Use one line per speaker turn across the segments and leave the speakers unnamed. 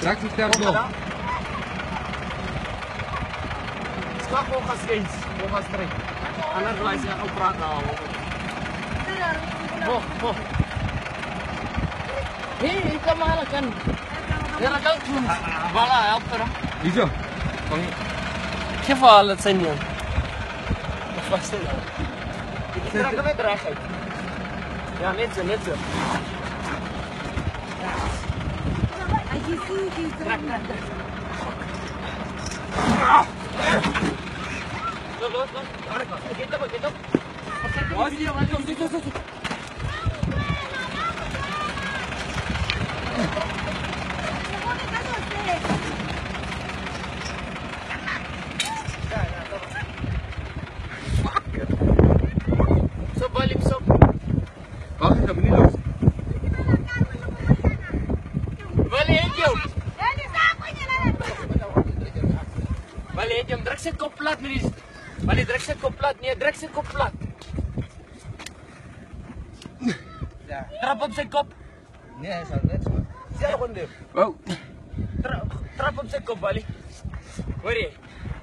Trek die sterk nog.
Skak ook als eens, ook als trek. Anders blijf je ook praten houden. Oh. Hé, ik kan maar kan. Ja, kan doen. Voilà, help er.
Hierso.
Geef al het zijn niet. Dat was het. Ik trek hem weer recht. Ja, net zo. Trek. Los. Get up. So, balik so.
Wacht, ik ga me niet los.
Balik jom. Balik jom, druk zijn kop plat, meneer. Balik, druk zijn kop plat. Nee, druk zijn kop plat. Trap op zijn kop.
Nee, hij zou net zo.
Zeg gewoon dit.
Oh,
Trap op zijn kop, Balik. Hoor je?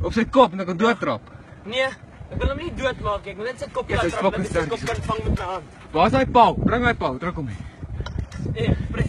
op zijn kop en dan kan doortrap.
Nee, ik wil hem niet doodmaken. Ik wil net zijn kop
Ja,
laten
dat is
trappen, dat hij zijn
fucking
kop kan vangen met mijn hand.
Waar is hij pauw? Breng mij pauw, druk om mee.
Pres